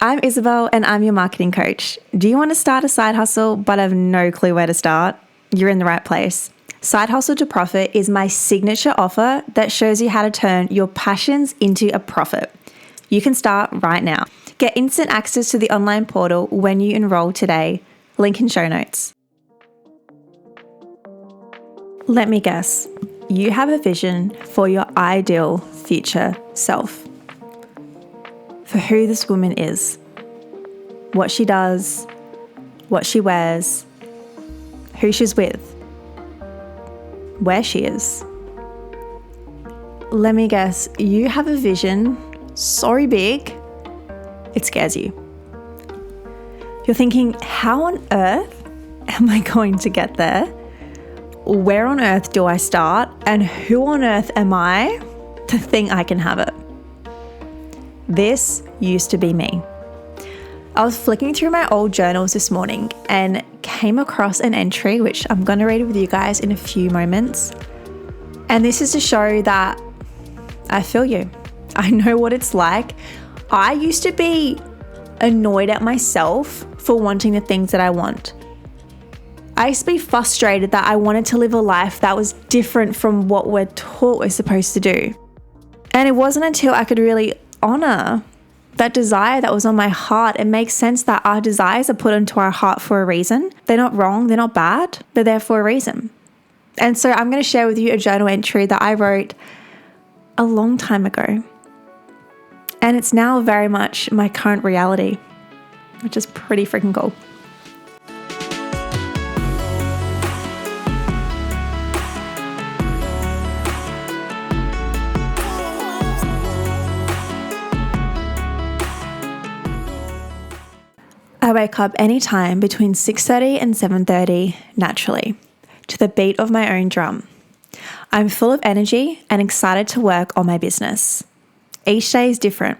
I'm Isabel and I'm your marketing coach. Do you want to start a side hustle but have no clue where to start? You're in the right place. Side Hustle to Profit is my signature offer that shows you how to turn your passions into a profit. You can start right now. Get instant access to the online portal when you enroll today. Link in show notes. Let me guess, you have a vision for your ideal future self. For who this woman is, what she does, what she wears, who she's with, where she is. Let me guess, you have a vision so big, it scares you. You're thinking, how on earth am I going to get there? Where on earth do I start? And who on earth am I to think I can have it? This used to be me. I was flicking through my old journals this morning and came across an entry, which I'm going to read with you guys in a few moments. And this is to show that I feel you. I know what it's like. I used to be annoyed at myself for wanting the things that I want. I used to be frustrated that I wanted to live a life that was different from what we're taught we're supposed to do. And it wasn't until I could really honor that desire that was on my heart. It makes sense that our desires are put into our heart for a reason. They're not wrong, they're not bad, they're there for a reason. And so I'm going to share with you a journal entry that I wrote a long time ago. And it's now very much my current reality, which is pretty freaking cool. I wake up anytime between 6:30 and 7:30 naturally, to the beat of my own drum. I'm full of energy and excited to work on my business. Each day is different,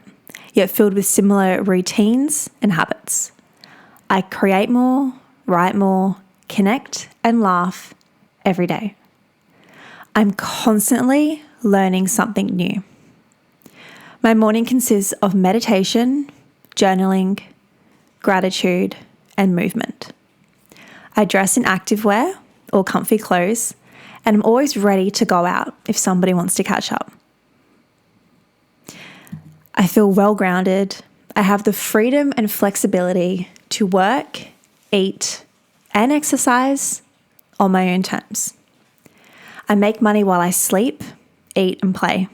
yet filled with similar routines and habits. I create more, write more, connect and laugh every day. I'm constantly learning something new. My morning consists of meditation, journaling, gratitude, and movement. I dress in activewear or comfy clothes, and I'm always ready to go out if somebody wants to catch up. I feel well grounded. I have the freedom and flexibility to work, eat, and exercise on my own terms. I make money while I sleep, eat, and play.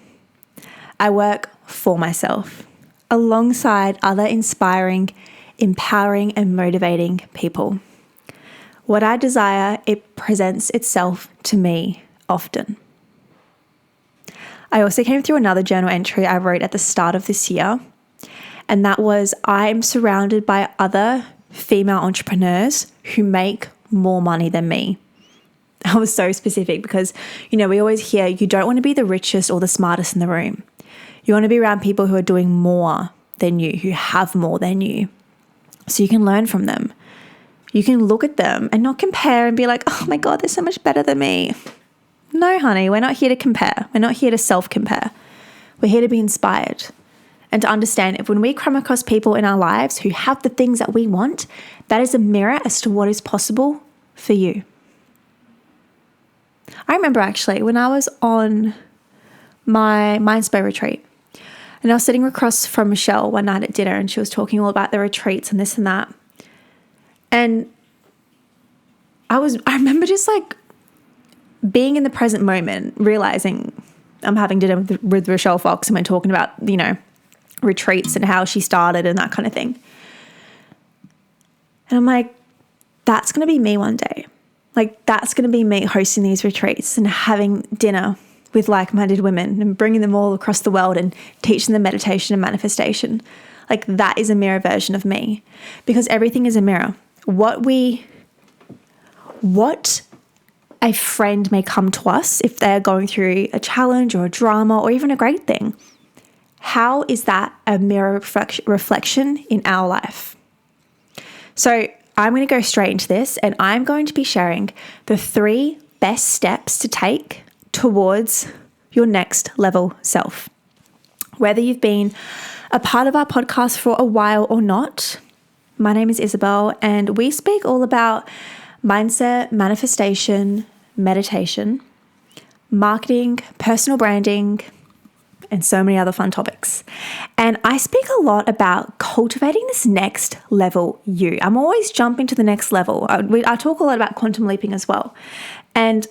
I work for myself, alongside other inspiring, empowering and motivating people. What I desire, it presents itself to me often. I also came through another journal entry I wrote at the start of this year, and that was, I'm surrounded by other female entrepreneurs who make more money than me. I was so specific because, we always hear you don't want to be the richest or the smartest in the room. You want to be around people who are doing more than you, who have more than you. So you can learn from them. You can look at them and not compare and be like, oh my God, they're so much better than me. No, honey, we're not here to compare. We're not here to self-compare. We're here to be inspired and to understand if when we come across people in our lives who have the things that we want, that is a mirror as to what is possible for you. I remember actually when I was on my Mindspo retreat, and I was sitting across from Michelle one night at dinner, and she was talking all about the retreats and this and that. And I remember just like being in the present moment, realizing I'm having dinner with Rochelle Fox and we're talking about, retreats and how she started and that kind of thing. And I'm like, that's going to be me one day. Like, that's going to be me hosting these retreats and having dinner with like-minded women and bringing them all across the world and teaching them meditation and manifestation. Like, that is a mirror version of me, because everything is a mirror. What a friend may come to us if they're going through a challenge or a drama or even a great thing. How is that a mirror reflection in our life? So I'm going to go straight into this, and I'm going to be sharing the 3 best steps to take towards your next level self. Whether you've been a part of our podcast for a while or not, my name is Isabel, and we speak all about mindset, manifestation, meditation, marketing, personal branding, and so many other fun topics. And I speak a lot about cultivating this next level you. I'm always jumping to the next level. I talk a lot about quantum leaping as well. And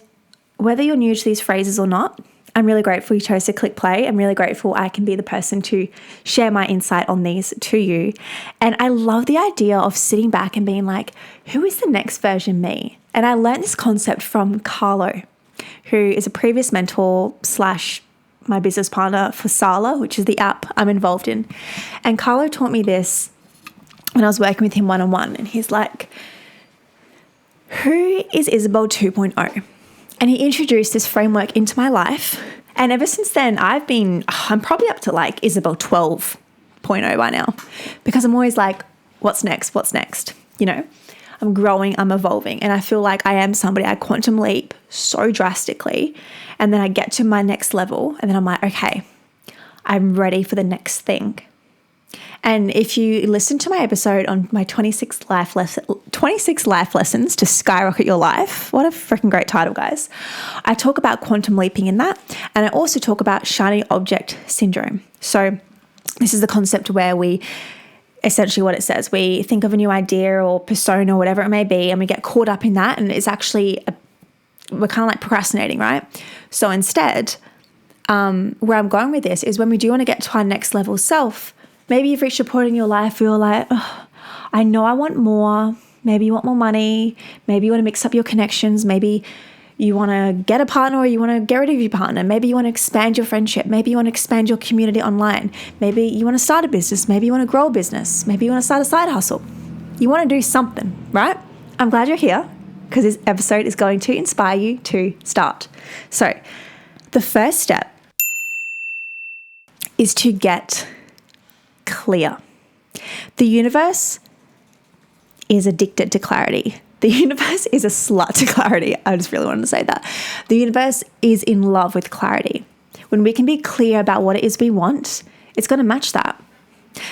whether you're new to these phrases or not, I'm really grateful you chose to click play. I'm really grateful I can be the person to share my insight on these to you. And I love the idea of sitting back and being like, who is the next version me? And I learned this concept from Carlo, who is a previous mentor / my business partner for Sala, which is the app I'm involved in. And Carlo taught me this when I was working with him one-on-one. And he's like, who is Isabel 2.0? And he introduced this framework into my life. And ever since then, I'm probably up to like Isabel 12.0 by now, because I'm always like, what's next? What's next? You know, I'm growing, I'm evolving. And I feel like I am somebody, I quantum leap so drastically. And then I get to my next level and then I'm like, okay, I'm ready for the next thing. And if you listen to my episode on my 26 life lessons to skyrocket your life, what a freaking great title, guys. I talk about quantum leaping in that. And I also talk about shiny object syndrome. So this is the concept where we essentially, what it says, we think of a new idea or persona or whatever it may be, and we get caught up in that. And it's actually, we're kind of like procrastinating, right? So instead, where I'm going with this is when we do want to get to our next level self, maybe you've reached a point in your life where you're like, oh, I know I want more. Maybe you want more money. Maybe you want to mix up your connections. Maybe you want to get a partner or you want to get rid of your partner. Maybe you want to expand your friendship. Maybe you want to expand your community online. Maybe you want to start a business. Maybe you want to grow a business. Maybe you want to start a side hustle. You want to do something, right? I'm glad you're here because this episode is going to inspire you to start. So the first step is to get clear. The universe is addicted to clarity. The universe is a slut to clarity. I just really wanted to say that. The universe is in love with clarity. When we can be clear about what it is we want, it's going to match that.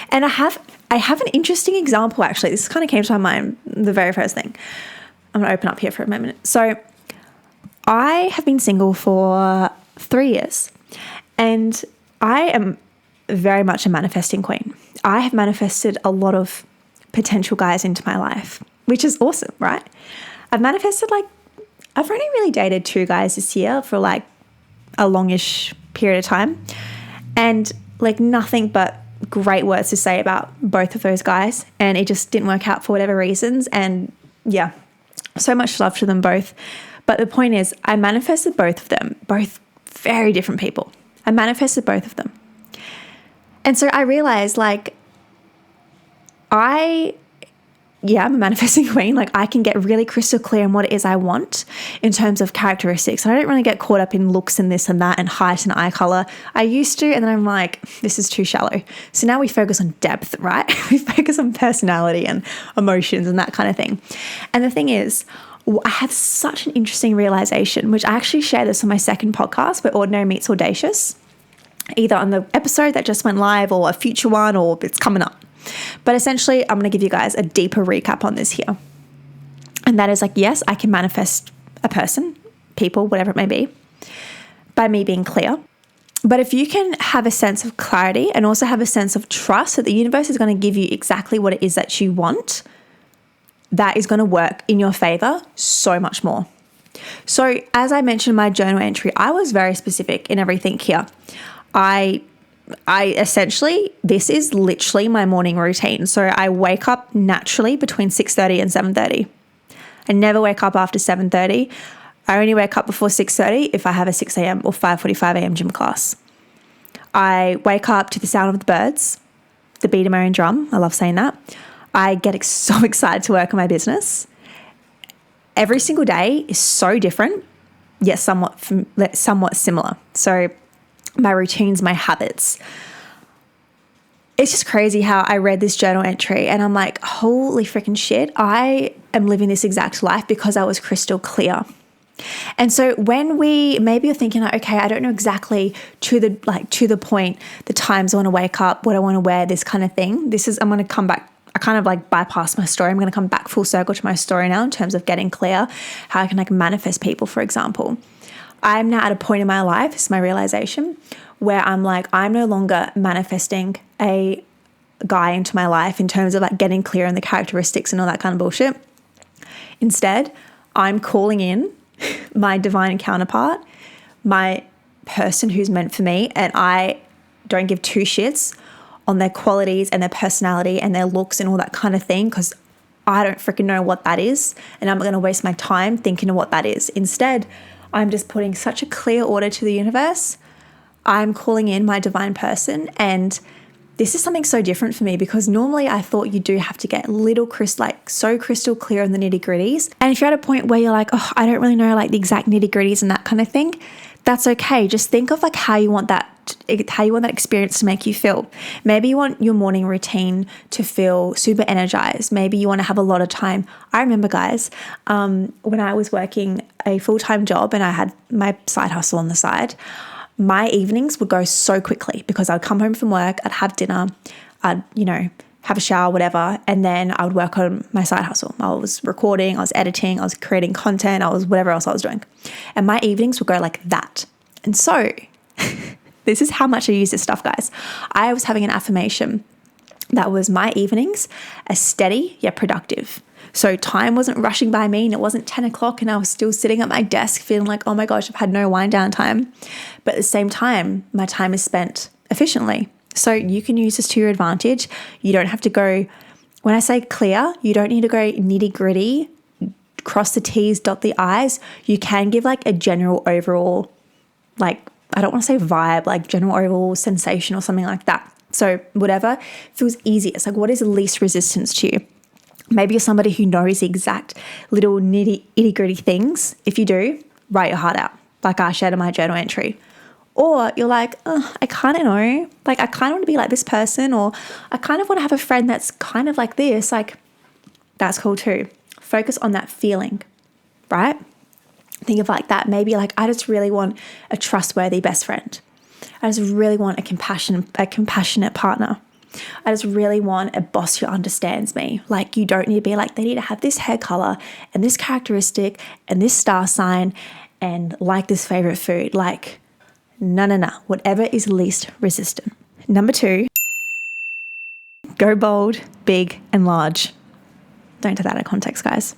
And I have an interesting example, actually. This kind of came to my mind, the very first thing. I'm going to open up here for a moment. So I have been single for 3 years, and I am very much a manifesting queen. I have manifested a lot of potential guys into my life, which is awesome, right? I've manifested I've only really dated 2 guys this year for like a longish period of time, and like nothing but great words to say about both of those guys, and it just didn't work out for whatever reasons. And yeah, so much love to them both. But the point is, I manifested both of them, both very different people. I manifested both of them. And so I realized I'm a manifesting queen. Like I can get really crystal clear on what it is I want in terms of characteristics. I don't really get caught up in looks and this and that and height and eye color. I used to, and then I'm like, this is too shallow. So now we focus on depth, right? We focus on personality and emotions and that kind of thing. And the thing is, I have such an interesting realization, which I actually share this on my second podcast, Where Ordinary Meets Audacious, either on the episode that just went live or a future one, or it's coming up. But essentially, I'm going to give you guys a deeper recap on this here. And that is yes, I can manifest a person, people, whatever it may be, by me being clear. But if you can have a sense of clarity and also have a sense of trust that the universe is going to give you exactly what it is that you want, that is going to work in your favor so much more. So as I mentioned in my journal entry, I was very specific in everything here. I essentially, this is literally my morning routine. So I wake up naturally between 6:30 and 7:30. I never wake up after 7:30. I only wake up before 6:30 if I have a 6 a.m. or 5:45 a.m. gym class. I wake up to the sound of the birds, the beat of my own drum. I love saying that. I get so excited to work on my business. Every single day is so different, yet somewhat similar. So my routines, my habits. It's just crazy how I read this journal entry and I'm like, holy freaking shit, I am living this exact life because I was crystal clear. And so when maybe you're thinking like, okay, I don't know exactly to the point, the times I want to wake up, what I want to wear, this kind of thing. I'm going to come back. I kind of like bypassed my story. I'm going to come back full circle to my story now in terms of getting clear how I can like manifest people, for example. I'm now at a point in my life, this is my realization, where I'm like, I'm no longer manifesting a guy into my life in terms of like getting clear on the characteristics and all that kind of bullshit. Instead, I'm calling in my divine counterpart, my person who's meant for me, and I don't give two shits on their qualities and their personality and their looks and all that kind of thing, because I don't freaking know what that is, and I'm not going to waste my time thinking of what that is. Instead, I'm just putting such a clear order to the universe. I'm calling in my divine person, and this is something so different for me because normally I thought you do have to get so crystal clear on the nitty gritties. And if you're at a point where you're like, oh, I don't really know like the exact nitty gritties and that kind of thing, that's okay. Just think of like how you want that experience to make you feel. Maybe you want your morning routine to feel super energized. Maybe you want to have a lot of time. I remember, guys, when I was working a full-time job and I had my side hustle on the side, my evenings would go so quickly because I'd come home from work, I'd have dinner, I'd, have a shower, whatever, and then I would work on my side hustle. I was recording, I was editing, I was creating content, I was whatever else I was doing. And my evenings would go like that. And so this is how much I use this stuff, guys. I was having an affirmation that was my evenings are steady yet productive. So time wasn't rushing by me and it wasn't 10 o'clock and I was still sitting at my desk feeling like, oh my gosh, I've had no wind down time. But at the same time, my time is spent efficiently. So you can use this to your advantage. You don't have to go, when I say clear, you don't need to go nitty gritty, cross the T's, dot the I's. You can give like a general overall, like, I don't want to say vibe, like general overall sensation or something like that. So whatever feels easiest, like what is the least resistance to you? Maybe you're somebody who knows the exact little itty gritty things. If you do, write your heart out, like I shared in my journal entry. Or you're like, oh, I kind of know, like I kind of want to be like this person, or I kind of want to have a friend that's kind of like this. Like that's cool too. Focus on that feeling, right? Think of like that. Maybe like, I just really want a trustworthy best friend. I just really want a compassionate partner. I just really want a boss who understands me. Like you don't need to be like, they need to have this hair color and this characteristic and this star sign and like this favorite food. Like, no. Whatever is least resistant. Number 2, go bold, big and large. Don't take that out of context, guys.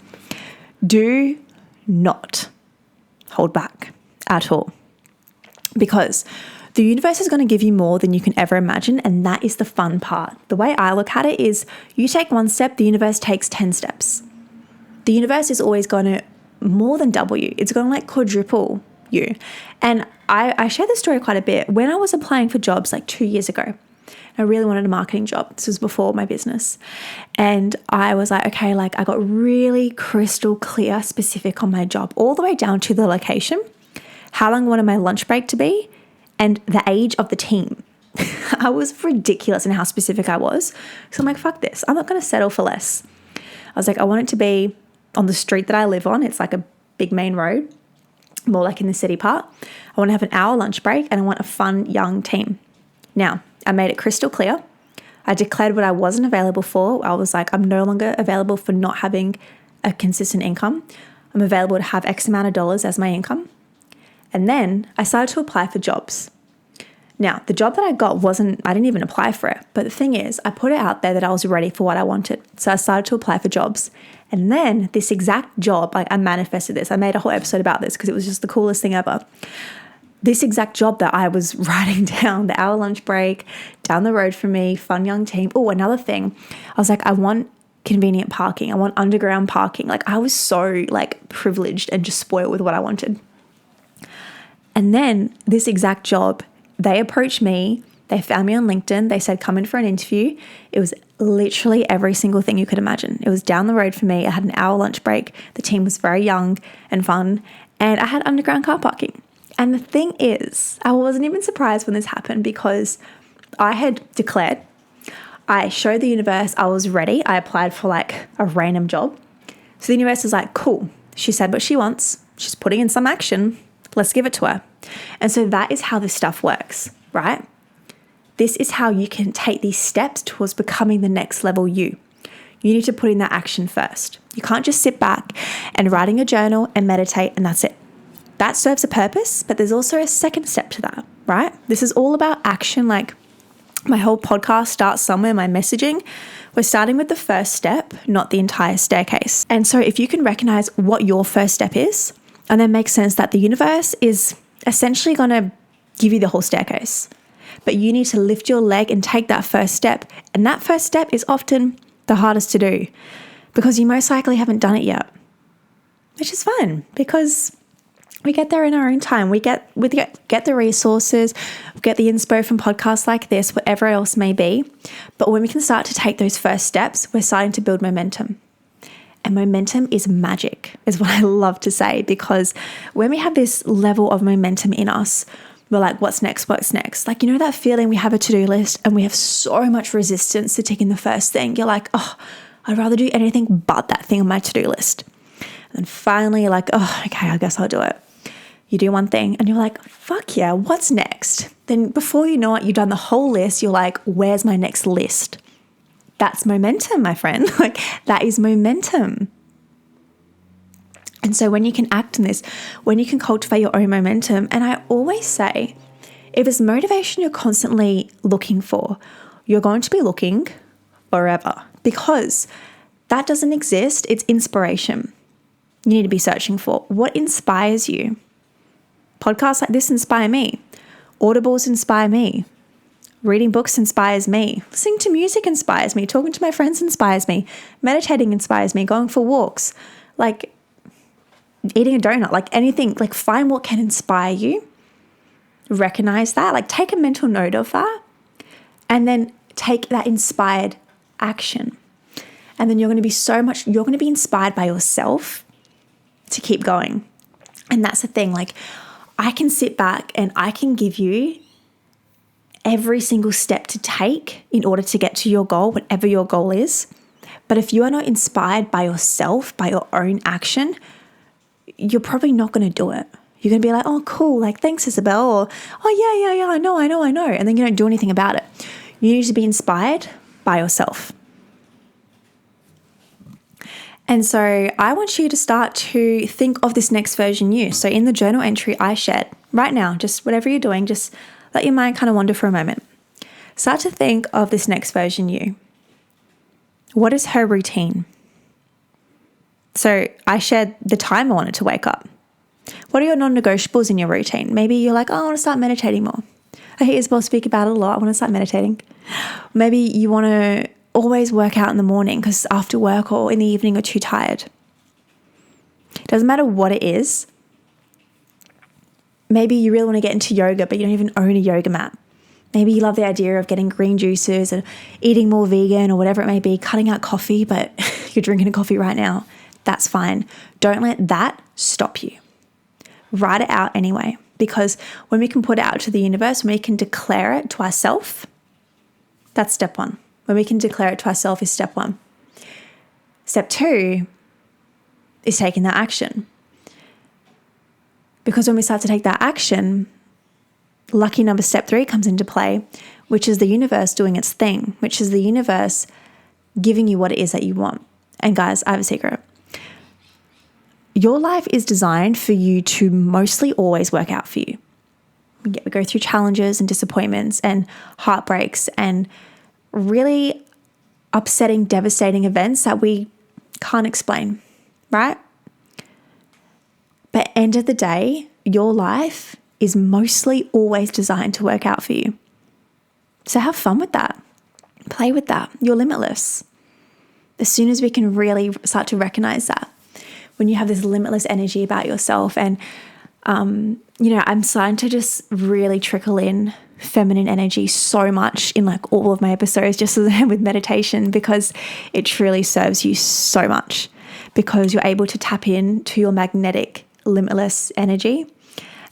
Do not hold back at all, because the universe is going to give you more than you can ever imagine, and that is the fun part. The way I look at it is you take 1 step, the universe takes 10 steps. The universe is always going to more than double you. It's going to like quadruple you. And I share this story quite a bit. When I was applying for jobs like 2 years ago, I really wanted a marketing job. This was before my business. And I was like, okay, like I got really crystal clear, specific on my job, all the way down to the location, how long I wanted my lunch break to be, and the age of the team. I was ridiculous in how specific I was. So I'm like, fuck this. I'm not going to settle for less. I was like, I want it to be on the street that I live on. It's like a big main road, more like in the city part. I want to have an hour lunch break and I want a fun young team. Now, I made it crystal clear. I declared what I wasn't available for. I was like, I'm no longer available for not having a consistent income. I'm available to have X amount of dollars as my income. And then I started to apply for jobs. Now, the job that I got I didn't even apply for it. But the thing is, I put it out there that I was ready for what I wanted. So I started to apply for jobs. And then this exact job, like I manifested this. I made a whole episode about this because it was just the coolest thing ever. This exact job that I was writing down, the hour lunch break, down the road from me, fun young team. Oh, another thing. I was like, I want convenient parking. I want underground parking. Like I was so like privileged and just spoiled with what I wanted. And then this exact job, they approached me. They found me on LinkedIn. They said, come in for an interview. It was literally every single thing you could imagine. It was down the road for me. I had an hour lunch break. The team was very young and fun. And I had underground car parking. And the thing is, I wasn't even surprised when this happened because I had declared, I showed the universe I was ready. I applied for like a random job. So the universe was like, cool. She said what she wants. She's putting in some action. Let's give it to her. And so that is how this stuff works, right? This is how you can take these steps towards becoming the next level you. You need to put in that action first. You can't just sit back and write in your journal and meditate and that's it. That serves a purpose, but there's also a second step to that, right? This is all about action. Like my whole podcast starts somewhere, my messaging. We're starting with the first step, not the entire staircase. And so if you can recognize what your first step is, and then make sense that the universe is essentially going to give you the whole staircase, but you need to lift your leg and take that first step. And that first step is often the hardest to do because you most likely haven't done it yet, which is fun because we get there in our own time. We get the resources, we get the inspo from podcasts like this, whatever else may be. But when we can start to take those first steps, we're starting to build momentum. And momentum is magic, is what I love to say, because when we have this level of momentum in us, we're like, what's next? What's next? Like, you know, that feeling we have a to-do list and we have so much resistance to ticking the first thing. You're like, oh, I'd rather do anything but that thing on my to-do list. And finally you're like, oh, okay, I guess I'll do it. You do one thing and you're like, fuck yeah, what's next? Then before you know it, you've done the whole list. You're like, where's my next list? That's momentum, my friend. Like that is momentum. And so when you can act in this, when you can cultivate your own momentum, and I always say, if it's motivation you're constantly looking for, you're going to be looking forever because that doesn't exist. It's inspiration. You need to be searching for what inspires you. Podcasts like this inspire me. Audibles inspire me. Reading books inspires me. Listening to music inspires me. Talking to my friends inspires me. Meditating inspires me. Going for walks. Like eating a donut. Like anything. Like find what can inspire you. Recognize that. Like take a mental note of that. And then take that inspired action. And then you're going to be inspired by yourself to keep going. And that's the thing. Like I can sit back and I can give you every single step to take in order to get to your goal, whatever your goal is. But if you are not inspired by yourself, by your own action, you're probably not going to do it. You're going to be like, oh, cool. Like, thanks, Isabel. Or, oh, yeah, I know. And then you don't do anything about it. You need to be inspired by yourself. And so I want you to start to think of this next version you. So in the journal entry I shared right now, just whatever you're doing, just let your mind kind of wander for a moment. Start to think of this next version you. What is her routine? So I shared the time I wanted to wake up. What are your non-negotiables in your routine? Maybe you're like, oh, I want to start meditating more. I hear Isabel speak about it a lot. I want to start meditating. Maybe you want to always work out in the morning because after work or in the evening you're too tired. Doesn't matter what it is. Maybe you really want to get into yoga, but you don't even own a yoga mat. Maybe you love the idea of getting green juices and eating more vegan or whatever it may be, cutting out coffee, but you're drinking a coffee right now. That's fine. Don't let that stop you. Write it out anyway, because when we can put it out to the universe, when we can declare it to ourselves, that's step one. When we can declare it to ourselves is step one. Step two is taking that action. Because when we start to take that action, lucky number step 3 comes into play, which is the universe doing its thing, which is the universe giving you what it is that you want. And guys, I have a secret. Your life is designed for you to mostly always work out for you. We go through challenges and disappointments and heartbreaks and really upsetting, devastating events that we can't explain, right? But end of the day, your life is mostly always designed to work out for you. So have fun with that. Play with that. You're limitless. As soon as we can really start to recognize that, when you have this limitless energy about yourself, and I'm starting to just really trickle in feminine energy so much in like all of my episodes, just as I am with meditation, because it truly serves you so much, because you're able to tap into your magnetic limitless energy.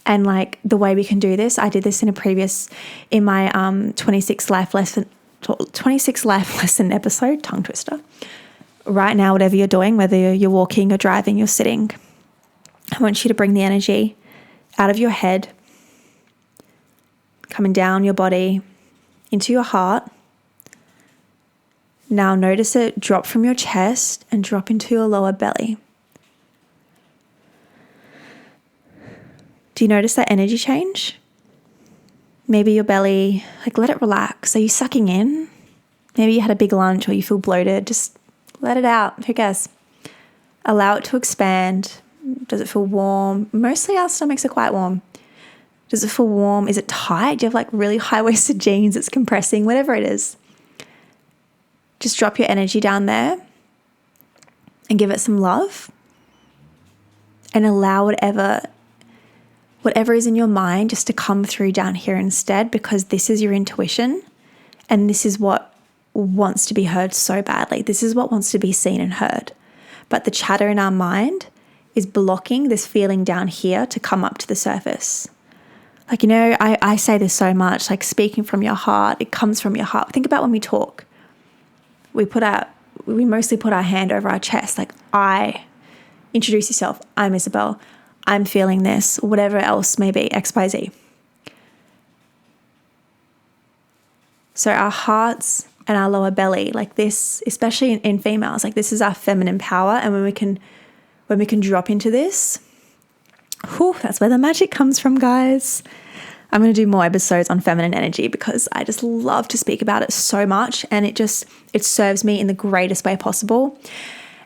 And like the way we can do this, I did this in my 26 life lesson episode, tongue twister. Right now, whatever you're doing, whether you're walking, you're driving, you're sitting, I want you to bring the energy out of your head, coming down your body into your heart. Now notice it drop from your chest and drop into your lower belly. Do you notice that energy change? Maybe your belly, let it relax. Are you sucking in? Maybe you had a big lunch or you feel bloated. Just let it out. Who cares? Allow it to expand. Does it feel warm? Mostly our stomachs are quite warm. Does it feel warm? Is it tight? Do you have really high-waisted jeans that's compressing? Whatever it is. Just drop your energy down there and give it some love. And allow whatever is in your mind just to come through down here instead, because this is your intuition and this is what wants to be heard so badly. This is what wants to be seen and heard. But the chatter in our mind is blocking this feeling down here to come up to the surface. I say this so much, speaking from your heart, it comes from your heart. Think about when we talk. We mostly put our hand over our chest, introduce yourself. I'm Isabel. I'm feeling this, whatever else may be, XYZ. So our hearts and our lower belly, this, especially in females, this is our feminine power. And when we can drop into this, that's where the magic comes from, guys. I'm going to do more episodes on feminine energy because I just love to speak about it so much, and it serves me in the greatest way possible.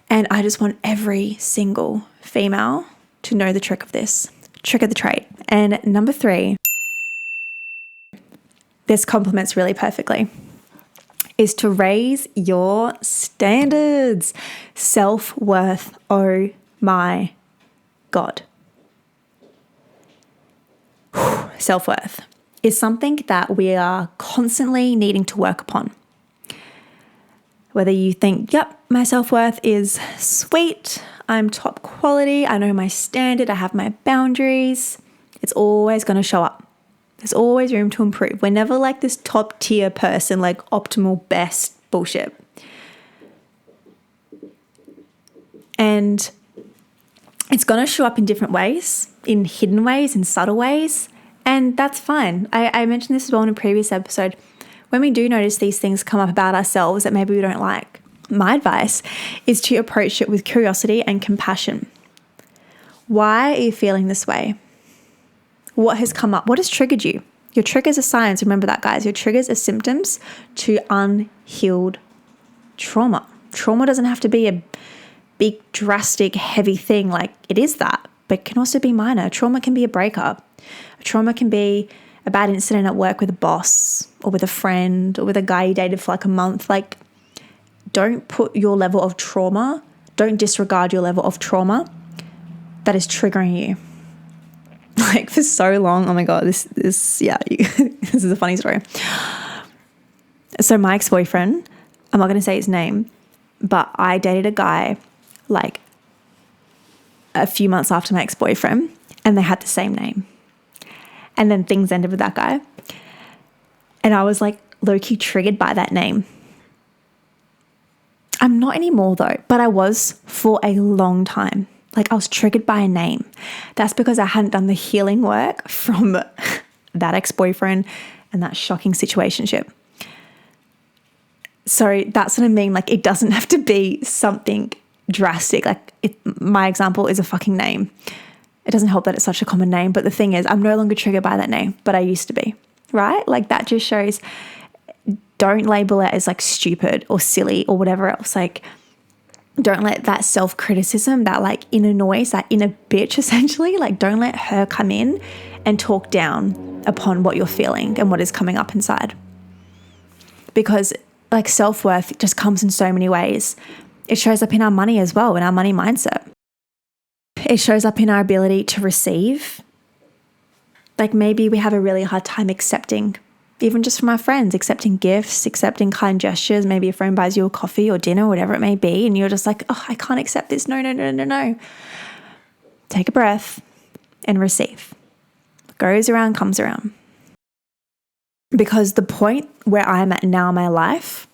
And I just want every single female to know the trick of this, trick of the trade. And number 3, this complements really perfectly, is to raise your standards. Self-worth, oh my God. Self-worth is something that we are constantly needing to work upon. Whether you think, yep, my self-worth is sweet, I'm top quality, I know my standard, I have my boundaries, it's always going to show up. There's always room to improve. We're never this top tier person, optimal best bullshit. And it's going to show up in different ways, in hidden ways, in subtle ways, and that's fine. I mentioned this as well in a previous episode. When we do notice these things come up about ourselves that maybe we don't like, my advice is to approach it with curiosity and compassion. Why are you feeling this way? What has come up? What has triggered you? Your triggers are signs. Remember that, guys. Your triggers are symptoms to unhealed trauma. Trauma doesn't have to be a big, drastic, heavy thing. It is that, but it can also be minor. Trauma can be a breakup. Trauma can be a bad incident at work with a boss or with a friend or with a guy you dated for a month. Don't put your level of trauma, don't disregard your level of trauma that is triggering you. For so long, oh my God, this is a funny story. So my ex-boyfriend, I'm not going to say his name, but I dated a guy a few months after my ex-boyfriend, and they had the same name. And then things ended with that guy. And I was low-key triggered by that name. I'm not anymore though, but I was for a long time. I was triggered by a name. That's because I hadn't done the healing work from that ex-boyfriend and that shocking situationship. So that's what I mean. It doesn't have to be something drastic. My example is a fucking name. It doesn't help that it's such a common name, but the thing is, I'm no longer triggered by that name, but I used to be, right? That just shows, don't label it as stupid or silly or whatever else. Don't let that self-criticism, that inner noise, that inner bitch essentially, don't let her come in and talk down upon what you're feeling and what is coming up inside. Because self-worth just comes in so many ways. It shows up in our money as well, in our money mindset. It shows up in our ability to receive. Maybe we have a really hard time accepting, even just from our friends, accepting gifts, accepting kind gestures. Maybe a friend buys you a coffee or dinner, whatever it may be, and you're just oh, I can't accept this. No. Take a breath and receive. What goes around comes around. Because the point where I'm at now in my life,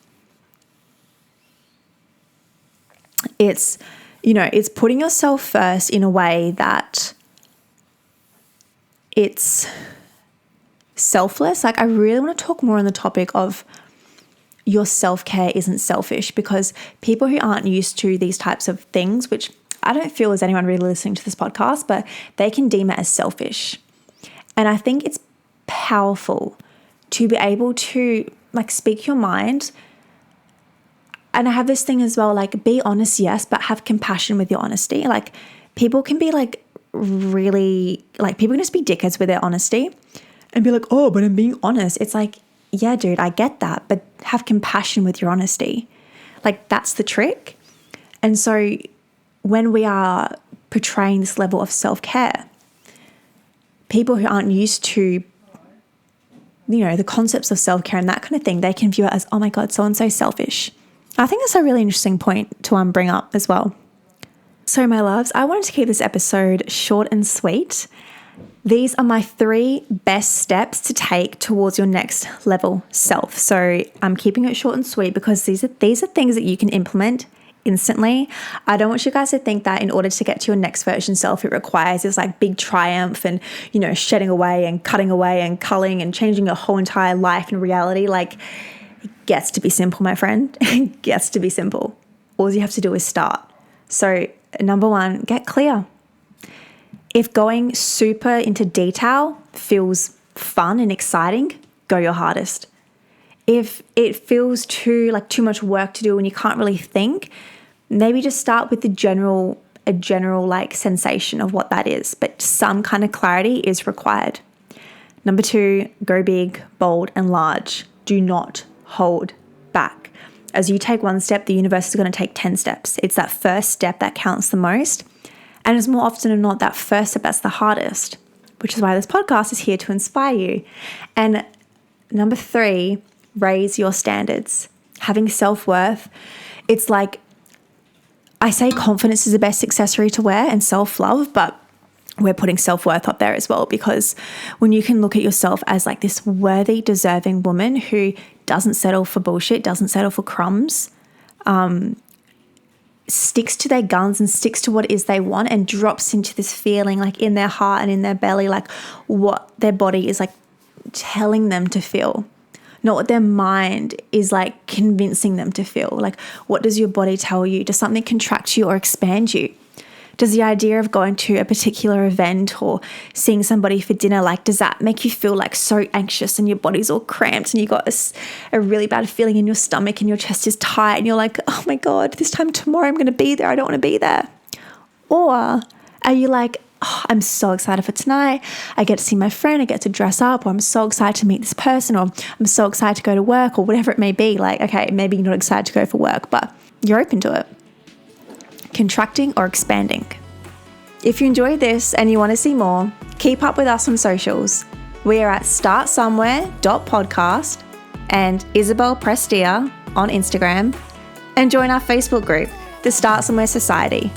it's putting yourself first in a way that it's selfless. Like, I really want to talk more on the topic of your self-care isn't selfish, because people who aren't used to these types of things, which I don't feel is anyone really listening to this podcast, but they can deem it as selfish. And I think it's powerful to be able to like speak your mind. And I have this thing as well, like, be honest, yes, but have compassion with your honesty. Like, people can be like really, like, people can just be dickheads with their honesty and be like, oh, but I'm being honest. It's like, yeah, dude, I get that, but have compassion with your honesty. Like, that's the trick. And so when we are portraying this level of self-care, people who aren't used to, the concepts of self-care and that kind of thing, they can view it as, oh my God, so-and-so selfish. I think that's a really interesting point to bring up as well. So my loves, I wanted to keep this episode short and sweet. These are my 3 best steps to take towards your next level self. So I'm keeping it short and sweet because these are things that you can implement instantly. I don't want you guys to think that in order to get to your next version self, it requires this like big triumph and, shedding away and cutting away and culling and changing your whole entire life and reality. Like, it gets to be simple, my friend. It gets to be simple. All you have to do is start. So number 1, get clear. If going super into detail feels fun and exciting, go your hardest. If it feels too much work to do and you can't really think, maybe just start with a general like sensation of what that is, but some kind of clarity is required. Number 2, go big, bold, and large. Do not hold back. As you take 1 step, the universe is going to take 10 steps. It's that first step that counts the most. And it's more often than not that first step that's the hardest, which is why this podcast is here to inspire you. And number 3, raise your standards. Having self-worth, it's like, I say confidence is the best accessory to wear and self-love, but we're putting self-worth up there as well, because when you can look at yourself as like this worthy, deserving woman who doesn't settle for bullshit, doesn't settle for crumbs, sticks to their guns and sticks to what it is they want and drops into this feeling like in their heart and in their belly, like what their body is like telling them to feel, not what their mind is like convincing them to feel. Like, what does your body tell you? Does something contract you or expand you? Does the idea of going to a particular event or seeing somebody for dinner, like, does that make you feel like so anxious and your body's all cramped and you got a really bad feeling in your stomach and your chest is tight and you're like, oh my God, this time tomorrow I'm going to be there. I don't want to be there. Or are you like, oh, I'm so excited for tonight. I get to see my friend. I get to dress up, or I'm so excited to meet this person, or I'm so excited to go to work, or whatever it may be. Like, okay, maybe you're not excited to go for work, but you're open to it. Contracting or expanding. If you enjoyed this and you want to see more, keep up with us on socials. We are at startsomewhere.podcast and Isabel Prestia on Instagram, and join our Facebook group, the Start Somewhere Society.